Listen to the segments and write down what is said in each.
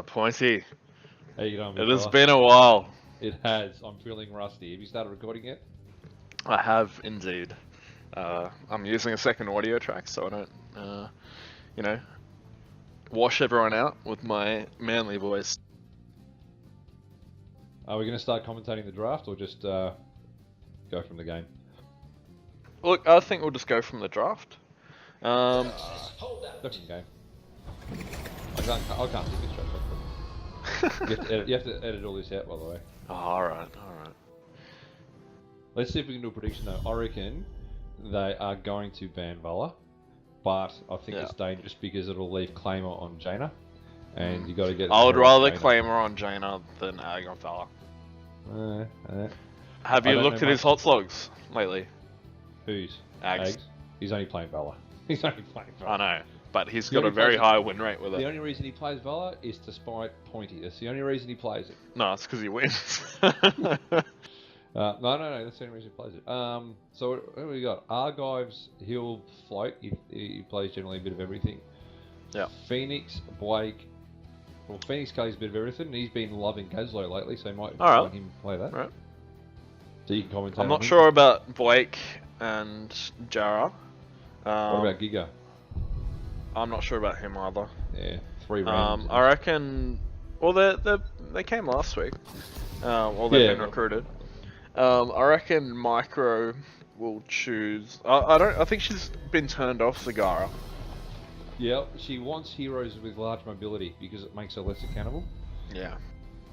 Pointy. How you going, It big has fella? been a while. It has. I'm feeling rusty. Have you started recording yet? I have indeed. I'm using a second audio track so I don't, you know, wash everyone out with my manly voice. Are we going to start commentating the draft or just go from the game? Look, I think we'll just go from the draft. Go from the game. I can't think this track. You have to edit all this out, by the way. Oh, alright. Let's see if we can do a prediction though. I reckon they are going to ban Vala, but I think it's dangerous because it'll leave Claymore on Jaina, and you got to get. I would rather Claymore on Jaina than Ag on Vala. Have you looked at his HotS logs lately? Who's? Ags. He's only playing Vala. He's only playing Vala. I know, but he's got a very high win rate with it. The only reason he plays Vala is to spite Pointy. That's the only reason he plays it. No, it's because he wins. No, that's the only reason he plays it. So what do we got? Argives, he'll float. He plays generally a bit of everything. Yeah. Phoenix, Blake. Well, Phoenix plays a bit of everything, and he's been loving Gazlo lately, so you might let him play that. Right. So you can commentate. I'm not sure about Blake and Jara. What about Giga? I'm not sure about him either. Yeah, 3 rounds. I reckon. Well, they came last week. They've been recruited. I reckon Micro will choose. I think she's been turned off Zagara. Yeah, she wants heroes with large mobility because it makes her less accountable. Yeah.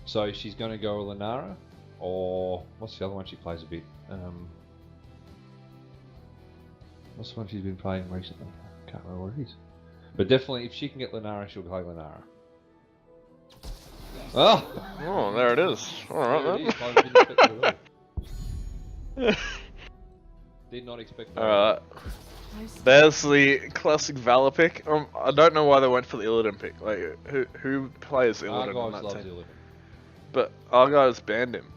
So she's going to go with Lenara, or what's the other one she plays a bit? What's the one she's been playing recently? I can't remember what it is. But definitely, if she can get Lenara, she'll play Lenara. Oh, there it is. Alright then. Did not expect that. Alright. There's the classic Valor pick. I don't know why they went for the Illidan pick. Like, who plays Illidan on that team? Illidan. But Argives banned him.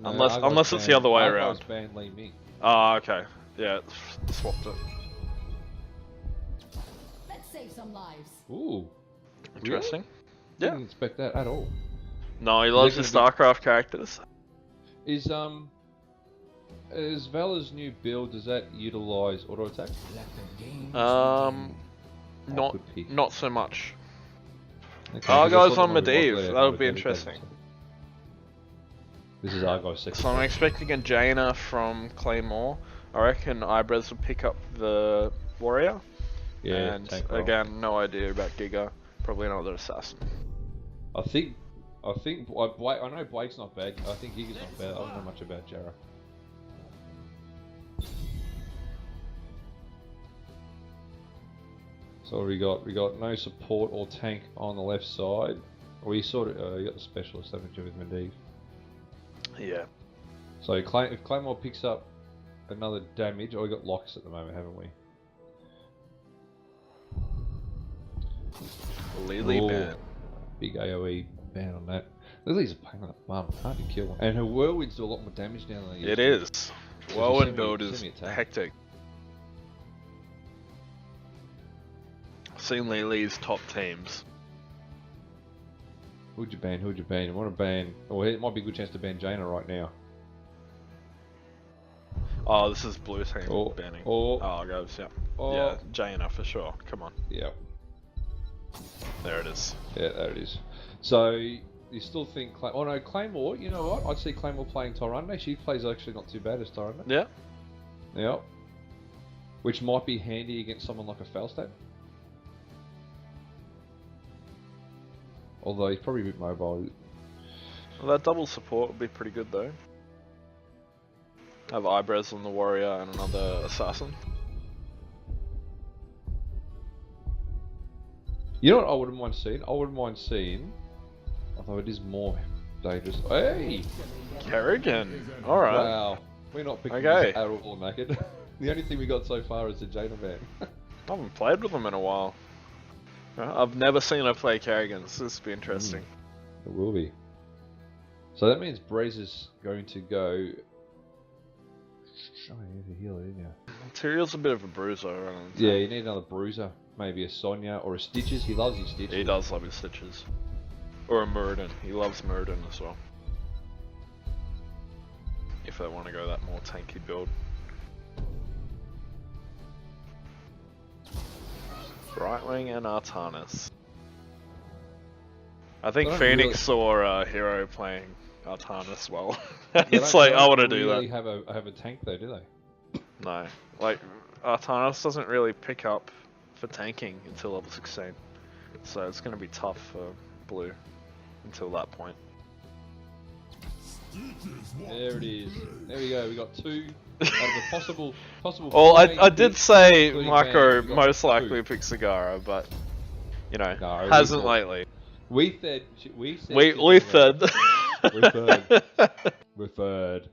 No, unless it's the other way around. Argives banned Li Ming. Oh, okay. Yeah, swapped it. Let's save some lives. Ooh. Interesting. Really? Yeah. Didn't expect that at all. No, he loves his StarCraft characters. Is Vala's new build, does that utilise auto attack? Not so much. Okay, Argives on Medivh, that would be interesting. This is Argives second. So I'm expecting a Jaina from Claymore. I reckon Ibres will pick up the Warrior. Yeah, and again, no idea about Giga. Probably another assassin. I know Blake's not bad. I think Giga's not bad. I don't know much about Jara. So what we got no support or tank on the left side. We sort of you got the specialist, haven't you, with Medivh? Yeah. So if Claymore picks up another damage, we got locks at the moment, haven't we? Lily ban. Big AoE ban on that. Lily's a pain in the bum, hard to kill. And her whirlwinds do a lot more damage now than they used to. It is. Whirlwind build is hectic. I've seen Lily's top teams. Who'd you ban? You want to ban... Well, it might be a good chance to ban Jaina right now. Oh, this is blue team banning. Argives, yeah. Yeah, Jaina for sure. Come on. Yeah. There it is. Yeah, there it is. So, you still think... Claymore, you know what? I'd see Claymore playing Tyrande. She plays actually not too bad as Tyrande. Yeah. Yeah. Which might be handy against someone like a Falstad. Although he's probably a bit mobile. Well, that double support would be pretty good though. Have Ibres on the Warrior and another Assassin. You know what I wouldn't mind seeing? Although it is more dangerous. Hey! Kerrigan! Alright. Wow. We're not picking this at all, Naked. The only thing we got so far is the Jaina ban. I haven't played with them in a while. I've never seen her play Kerrigan, so this will be interesting. It will be. So that means Breeze is going to go Oh, you need to heal it, didn't you? Tyrion's a bit of a bruiser. Yeah, you need another bruiser. Maybe a Sonya or a Stitches. He loves his Stitches. He does love his Stitches. Or a Muradin. He loves Muradin as well. If they want to go that more tanky build. Brightwing and Artanis. I think Phoenix saw a hero playing Artanis well. It's like, I want to do that. They don't really have a tank though, do they? No. Like, Artanis doesn't really pick up for tanking until level 16. So it's going to be tough for Blue until that point. There it is. There we go. We got 2 out of the possible. Well, I did say Micro most likely picks Sagara, but you know, no, hasn't lately. We said. We third. We're third.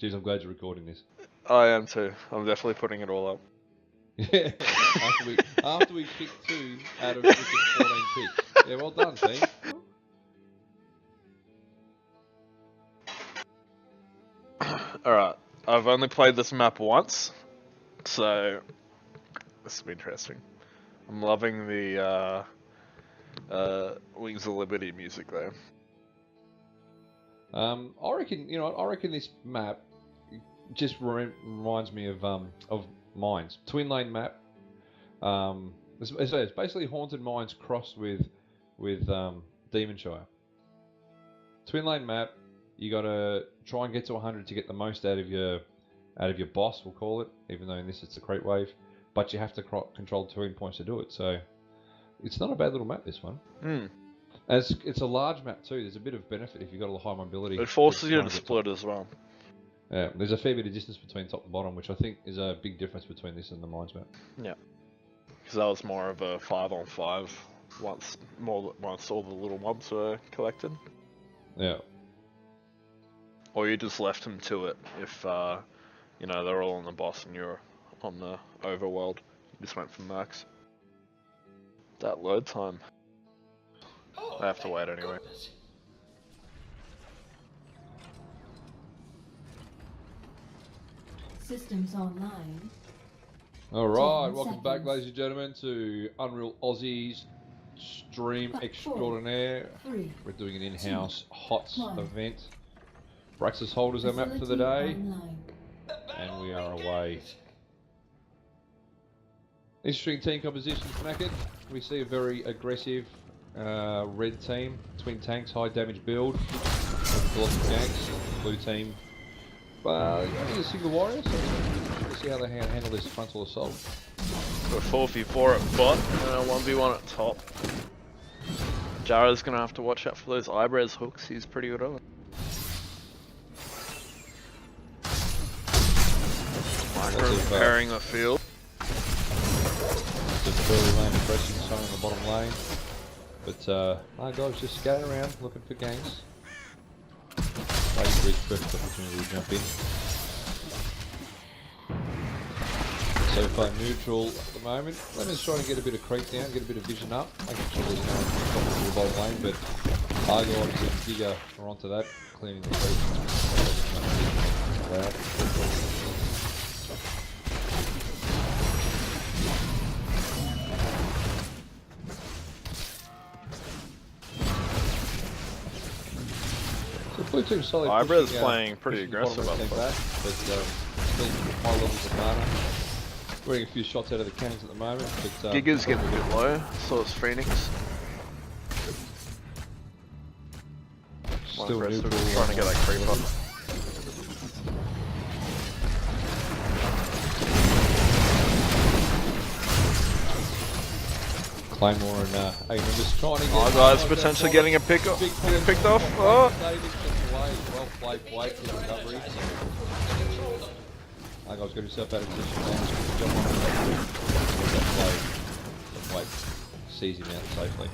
Jeez, I'm glad you're recording this. I am too. I'm definitely putting it all up. Yeah. after we picked 2 out of 14 picks. Yeah, well done, team. Alright, I've only played this map once, so this will be interesting. I'm loving the Wings of Liberty music there. I reckon this map just reminds me of Mines. Twin lane map. It's basically Haunted Mines crossed with Demonshire. Twin lane map. You gotta try and get to 100 to get the most out of your boss, we'll call it, even though in this it's a crate wave. But you have to control 2 endpoints to do it, so it's not a bad little map, this one. Mm. And it's a large map too. There's a bit of benefit if you've got a high mobility. It forces you to split as well. Yeah, there's a fair bit of distance between top and bottom, which I think is a big difference between this and the Mines map. Yeah, because that was more of a 5-on-5 once all the little mobs were collected. Yeah. Or you just left them to it if, you know, they're all on the boss and you're on the overworld. You just went for max. That load time. I have to wait anyway. Systems online. Alright, welcome back, ladies and gentlemen, to Unreal Aussies Stream Extraordinaire. We're doing an in-house HotS event. Braxis holders our map for the day, and we are away. Interesting team composition, Smackett. We see a very aggressive red team, twin tanks, high damage build, with lots of tanks. Blue team, only a single warrior, so we'll see how they handle this frontal assault. Got 4v4 at bot and a 1v1 at top. Jara's gonna have to watch out for those eyebrows hooks. He's pretty good on it. Preparing the field. Just early lane pressing some in the bottom lane. But our guys just scatter around looking for ganks. Waiting for his perfect opportunity to jump in. So far neutral at the moment. Lemon's trying to get a bit of creep down, get a bit of vision up, making sure there's no one to the bottom lane, but Argo obviously Digger are onto that, cleaning the creep. Blue team solid. Ibra's playing pretty aggressive up there. But still high levels of mana. We're getting a few shots out of the cannons at the moment. But Giga's getting a bit low, so it's Phoenix. Still neutral, trying to get that creep up. Claymore and Aiden just trying to get... Oh, guys, potentially getting a pick up. Getting picked off. Oh! Well played, Blake, for the recovery. That guy's got himself out of position now. Jump on that play. Blake sees him out safely.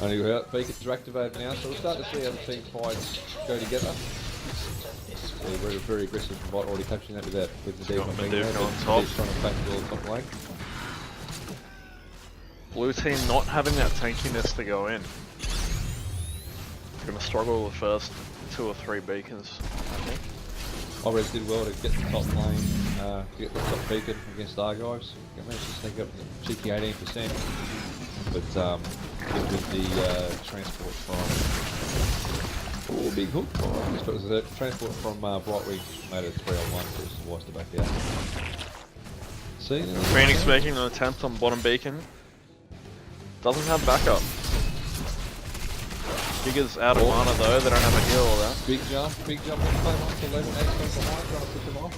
Only beacons are activated now, so we'll start to see how the team fights go together. Yeah, very, very aggressive from bot, already capturing that with the demon being there, on top. He's trying to backdoor the top lane. Blue team not having that tankiness to go in. Gonna struggle with the first 2 or 3 beacons. think. Alres did well to get the top lane, get the top beacon against Argives. They managed to sneak up a cheeky 18%. But with the transport from big hook. But it was the transport from Brightwing made it 3-on-1 because it was to back out. See, Phoenix making an attempt on bottom beacon. Doesn't have backup. Giga's out of mana though, they don't have a heal or that. Big jump on the play on to 11 8 behind, trying to push him off.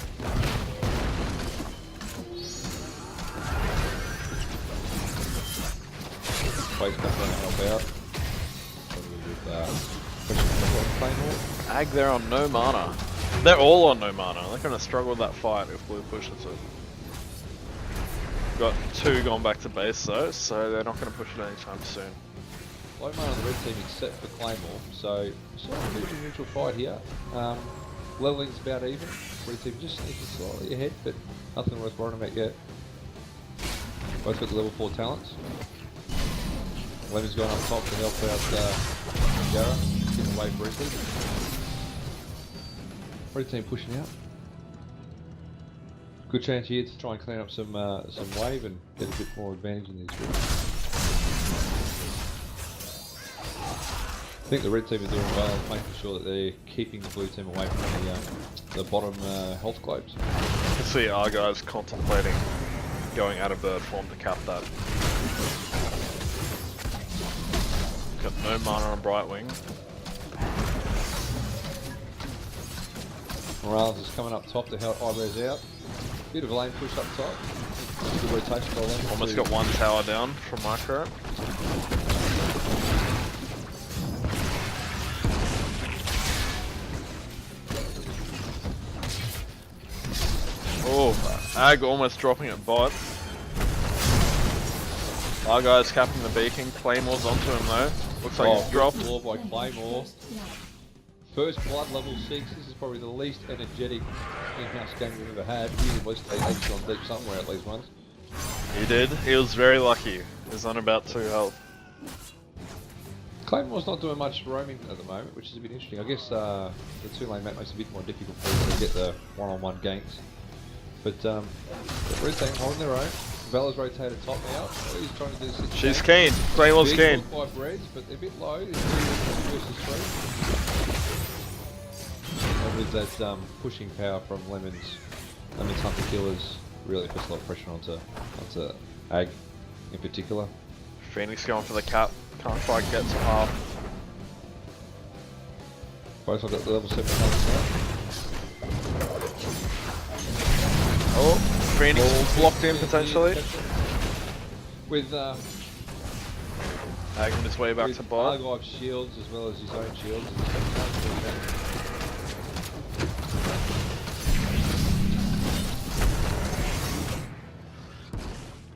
Wade's coming to help out. Ag, they're on no mana. They're all on no mana. They're going to struggle with that fight if Blue pushes it. Got 2 gone back to base though, so they're not going to push it anytime soon. Low mana on the red team except for Claymore, so slightly a neutral fight here. Leveling's about even. Red team just sneaking slightly ahead, but nothing worth worrying about yet. Both got the level 4 talents. Lemon's going up top to help out Yara, getting away briefly. Red team pushing out. Good chance here to try and clean up some wave and get a bit more advantage in these groups. I think the red team are doing well, making sure that they're keeping the blue team away from the bottom health globes. You can see Argives contemplating going out of bird form to cap that. Got no mana on Brightwing. Morales is coming up top to help Eyebrows out. Bit of a lane push up top. Good rotation by them. Almost got 1 tower down from Micro. Oh, Ag almost dropping at bot. Our guy's capping the beacon. Claymore's onto him though. Looks like he's dropped. Law by Claymore. First blood level 6. This is probably the least energetic in-house game we've ever had. He was taken on deep somewhere at least once. He did. He was very lucky. He was on about 2 health. Claymore's not doing much roaming at the moment, which is a bit interesting. I guess the 2-lane map makes it a bit more difficult for him to get the one-on-one ganks. But the red team holding their own. Bella's rotated top now. He's trying to do this. She's keen. Claymore's keen. 5 reds, but they're a bit low. It's 2 versus 3. And with that pushing power from Lemon's Hunter Killers, really puts a lot of pressure onto Ag in particular. Phoenix going for the cap. Can't quite get to half. Both have got the level 7 talents now. Oh, Phoenix blocked in potentially. With Ag on his way back to bot. Argives shields as well as his own shields.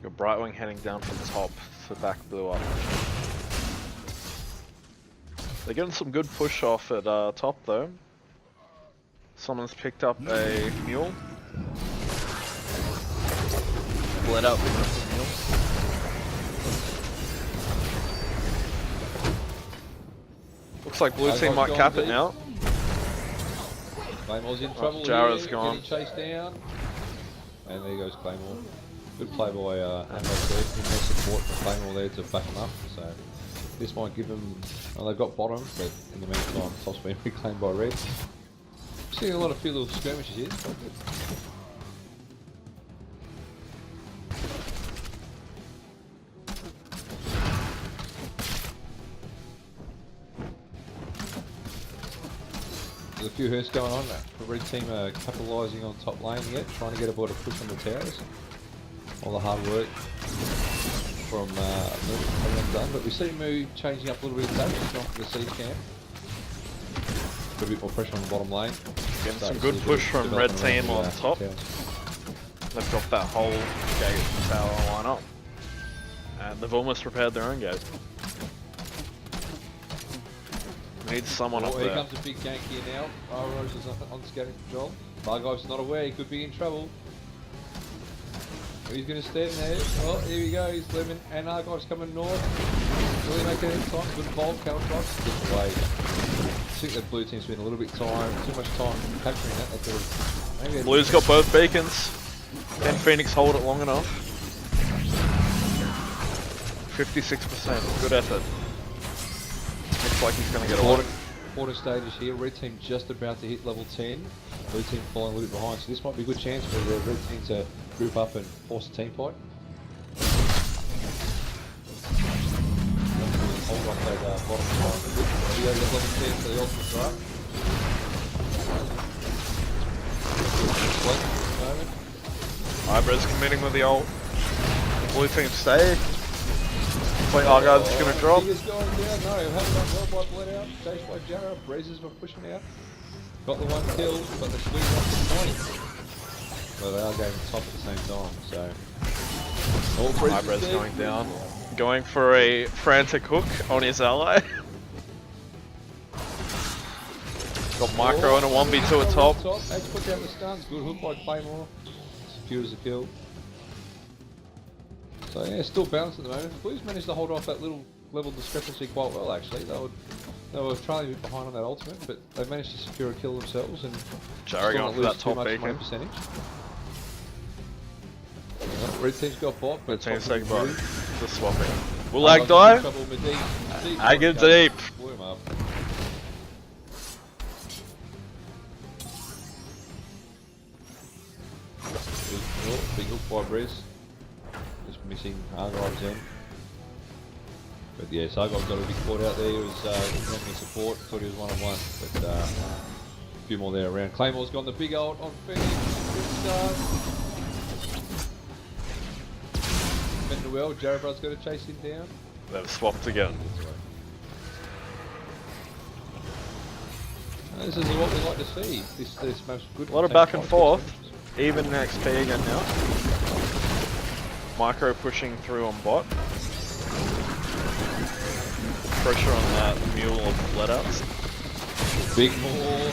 Got Brightwing heading down from top to back Blue up. They're getting some good push off at top though. Someone's picked up a mule. Bledout picking up the mule. Looks like blue team might cap it now. Claymore's in trouble. Jara's here, gone. getting chased down. And there goes Claymore. Good play by Amos there. Good support from Claymore there to back him up. So this might give them. Well, they've got bottom, but in the meantime, top's been reclaimed by red. Seeing a few little skirmishes here. It's quite good. There's a few hurts going on. The red team are capitalising on top lane yet, trying to get a bit of push on the towers. All the hard work from Moo done, but we see Moo changing up a little bit of tactics. He's gone for the siege camp. Put a bit more pressure on the bottom lane. Getting some good push from red team on top. They've got that whole gate tower line up. And they've almost repaired their own gate. Need someone up there. Here comes a big gank here now. Rose is on scouting patrol. Argives not aware, he could be in trouble. He's going to stand there. Oh, here we go. He's Lemon and Argives coming north. Really making it time. Good ball, counter box. Good play. think that blue team's been a little bit too much time capturing that. They could have, maybe Blue's got both beacons. Can Phoenix hold it long enough? 56%. Good effort. Looks like he's going to get away. Quarter stages here. Red team just about to hit level 10. Blue team falling a little bit behind. So this might be a good chance for the red team to group up and force a team fight. Hold off that bottom side. We go to level 10 for the ultimate right. Ibro's committing with the ult. Blue team stay. Looks like Argives is going to drop. Digger's going down. No, haven't done well by Bledout. Chased by Jarrah. Breezes were pushing out. Got the one kill, but the swing off the point. So they are going top at the same time. So Ibro's going down. Going for a frantic hook on his ally. Got Micro and a 1v2 at top. Edge put down the stuns. Good hook by Claymore. Secures the kill. So yeah, still balanced at the moment. Blues managed to hold off that little level discrepancy quite well actually. They were trailing a bit behind on that ultimate, but they managed to secure a kill themselves and Jarrah going for that top beacon. Percentage. Red team's got bot, but team's taking bot. Just swapping. Will Ag die? Ag deep. Blew him up. Big hook by Brez. Just missing Argives in. But yeah, Argives got a big port out there. He was having support. Thought he was one-on-one, but a few more there around. Claymore's gone the big ult on Phoenix. Bender well. Jarrah's got to chase him down. They've swapped again. This is what we like to see. This most good. A lot of back and forth. Even XP again now. Micro pushing through on bot. Pressure on that mule of Bledout. Big more.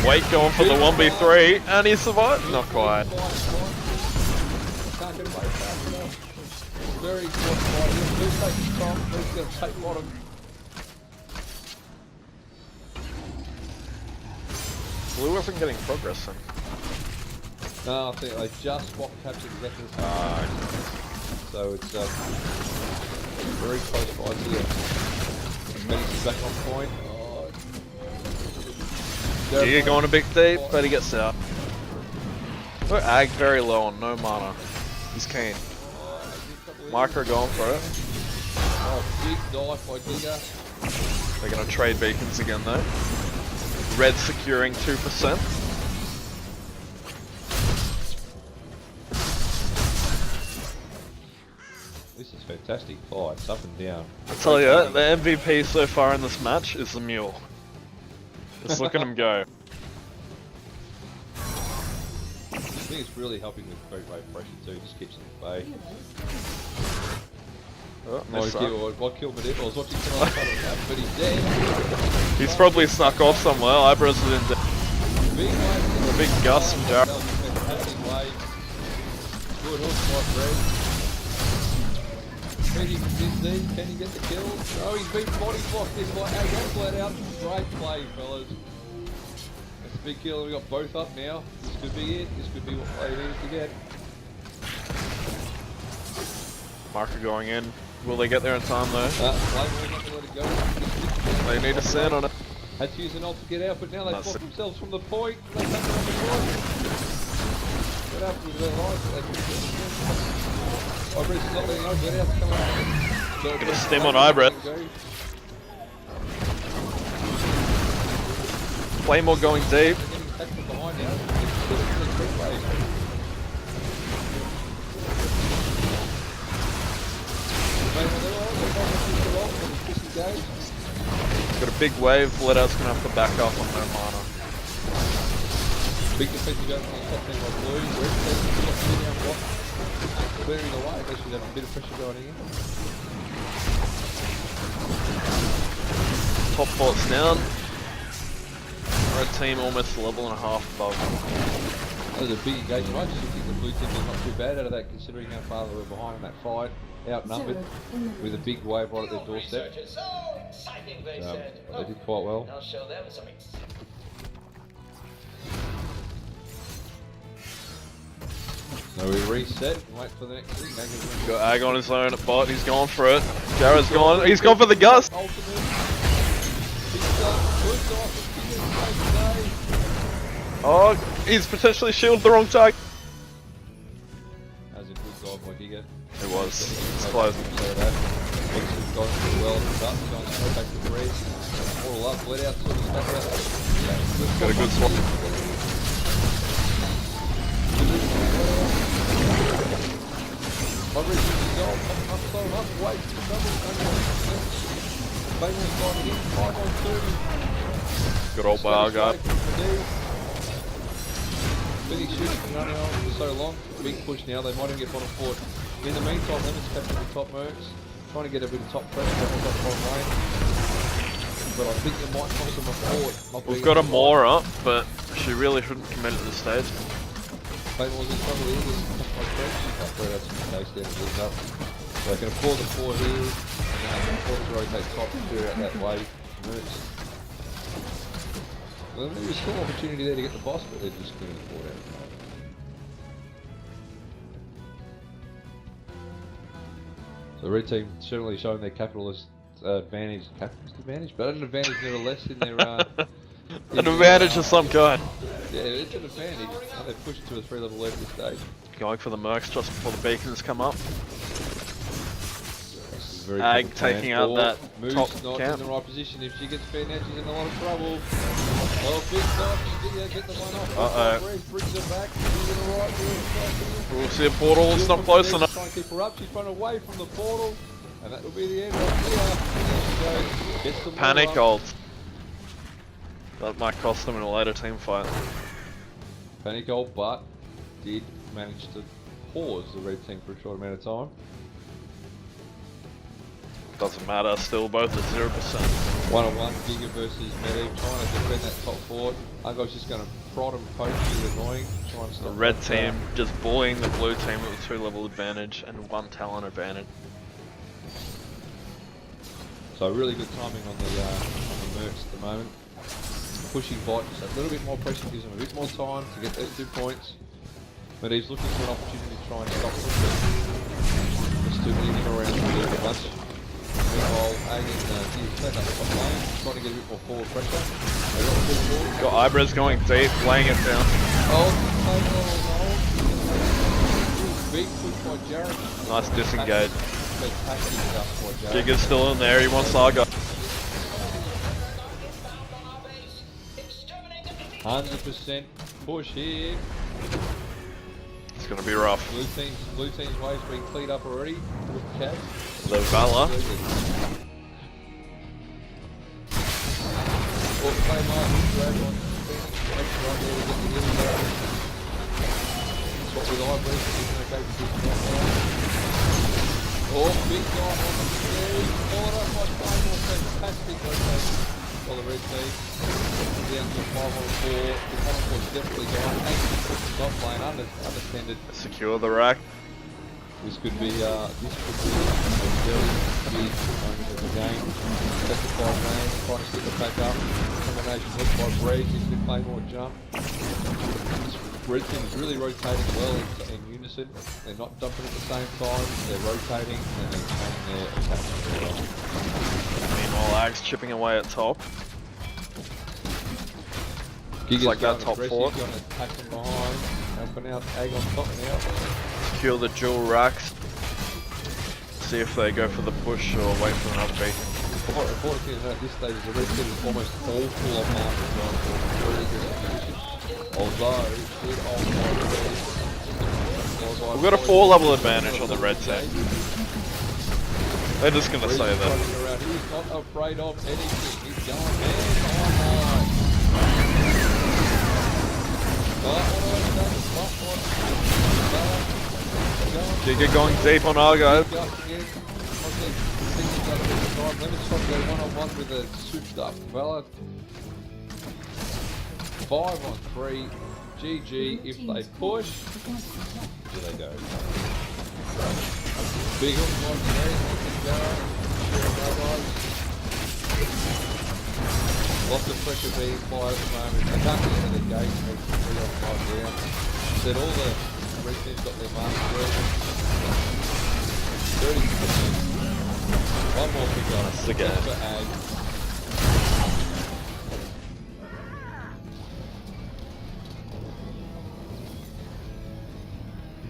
Wait going for the 1v3 and he survived? Not quite. Very good fight. Blue's taking top. Blue's going to take bottom. Blue wasn't getting progress then. No, I think they just swap captured exactly the same. So it's very close fight here. Menace is back on point. Giga going a bit deep, but he gets out. We're Ag very low on no mana. He's keen. Micro going for it. Big dive by Giga. They're going to trade beacons again though. Red securing 2%. This is fantastic fight. It's up and down. I tell you, the MVP so far in this match is the mule. Just look at him go. I think it's really helping with great rate pressure too. Just keeps them at bay. Oh, What killed Medivh? I was watching tonight, but he's dead. He's probably snuck off somewhere. Ibro's in dead. Big big Gus from Jarrah. Good hook by Brez. Can he get the kill? Oh, he's been body blocked in by Ag and Bledout. Great play, fellas. That's a big kill. We got both up now. This could be it. This could be what play needs to get. Marker going in. Will they get there in time though? Claymore not gonna let it go. They need to stand on it. Had to use an ult to get out, but now they That's block it. themselves from the point. They take it on the point. Get up with their life. Ibro's is not letting go. Get out. Come on. Gonna stem on Ibro's. Claymore going deep. They're getting attacked from behind now. It's still in the creep wave. Got a big wave. Bledout's gonna have to back up on no mana. Big defensive going on the top team by Blue. Red team not clearing out block. Clearing away. They should have a bit of pressure going in. Top port's down. Red team almost a level and a half above. That was a big engagement. I just think the blue team is not too bad out of that, considering how far they were behind in that fight, outnumbered, with a big wave right at their doorstep. They did quite well. I'll show them some So we reset and wait for the next thing. Got Ag on his own at bot. He's gone for it. Jared's gone. He's gone for the gust. Oh, he's potentially shielded the wrong target. That was a good dog by Giga. It was. It's close. Got well back to three. All up, Bledout sort of stuck out. Yeah, Got a good swap. Good old bar guy. Big shooting from running on for so long. Big push now. They might even get bottom four. In the meantime, Lemon's capturing the top mercs. Trying to get a bit of top pressure on the bottom lane. But I think it might cost them a fort. We've got a more up, but she really shouldn't commit at this stage. Claymores in trouble here. This is my French. I'll throw that some case down and build up. So I can afford the four here. And then I can afford to rotate top and clear out that way. Mercs. Well, there was still an opportunity there to get the boss, but they're just clearing the board out. So the red team certainly showing their capitalist advantage. Capitalist advantage? But an advantage nevertheless in their... An advantage of some kind. Yeah, it's an advantage. And they've pushed to a 3-level lead at this stage. Going for the mercs just before the beacons come up. Very Ag taking out that Moose top not camp. in the right position. If she gets fair now, she's in a lot of trouble. Oh, big stop. Get the one off. Uh-oh. Brings her back. She's in the right direction. We'll see a portal. It's not close enough. Trying to keep her up. She's run away from the portal. And that will be the end of here. Gets the Panic ult. That might cost them in a later team fight. Panic ult, but did manage to pause the red team for a short amount of time. Doesn't matter, still both at 0%. 1-on-1, Giga versus Medivh, trying to defend that top fort. Argives just going to prod and poke, it's annoying. Trying to stop The red team just bullying the blue team with a 2-level advantage and 1 talent advantage. So really good timing on the mercs at the moment. Pushing bot, just a little bit more pressure gives them a bit more time to get those 2 points. Medivh's looking for an opportunity to try and stop them. Just too many around the bunch. Meanwhile, Agan he's set up top lane, trying to get a bit more forward pressure. Got Ibres going deep, laying it down. Oh, big push by Jared. Nice disengage. Fantastic stuff by Jared. Giga's still in there, he wants Argo. 100% push here. It's gonna be rough. Blue team's waves being cleaned up already. With Cat. The Valor. Oh, big guy on the speed. Followed up by Claymore. Fantastic rotation for the red team. Down to 5-on-4. The 5-on-4's definitely gone. Top lane unattended. Secure the rack. This could be a very big moment of the game. That's the 5 man, trying to stick it back up. Combination hit by Breeze, he's been playing more jump. This red team is really rotating well in unison. They're not jumping at the same time, they're rotating and they're playing their attacks very well. Meanwhile, Ag's chipping away at top. Giga's like that going top aggressive, four. going to attack from behind, helping out Ag on top now. Secure the dual racks. See if they go for the push or wait for another beacon. Important thing at this stage is the red team is almost all full of markers going for very aggressive position. Although, We've got a 4-level advantage on the red team. They're just gonna say that. He's not afraid of anything. He's going man. Giga going deep on Argo. Lemon's trying to go 1-on-1 with a souped up fella. 5-on-3. GG if they push. Here they go. Big hook on lots of pressure being applied at the moment. They can't get into the gate, makes 3 on 5 rounds. Said all the red teams got their marks through. 30%. One more pick on That's the game. For Ag.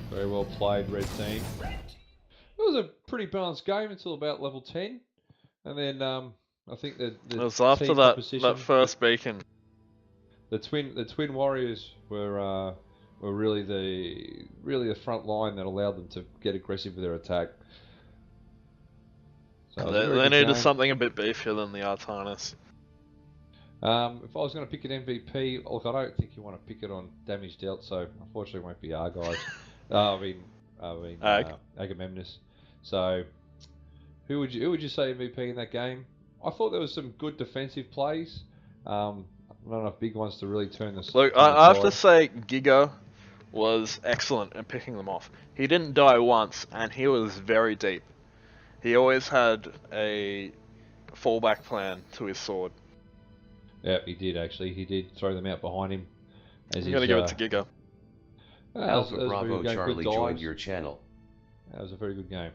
Very well played, red team. It was a pretty balanced game until about level 10, and then I think the It was after team that composition, first beacon. the twin warriors were really the front line that allowed them to get aggressive with their attack. So it was a very They good needed game. something a bit beefier than the Artanis. If I was going to pick an MVP, look, I don't think you want to pick it on damage dealt, so unfortunately it won't be Argives. Agamemnus. So, who would you say MVP in that game? I thought there was some good defensive plays. Not enough big ones to really turn the. Look, I have to say, Giga was excellent at picking them off. He didn't die once, and he was very deep. He always had a fallback plan to his sword. Yeah, he did actually. He did throw them out behind him. I'm going to give it to Giga. Alpha Bravo Charlie joined your channel. That was a very good game.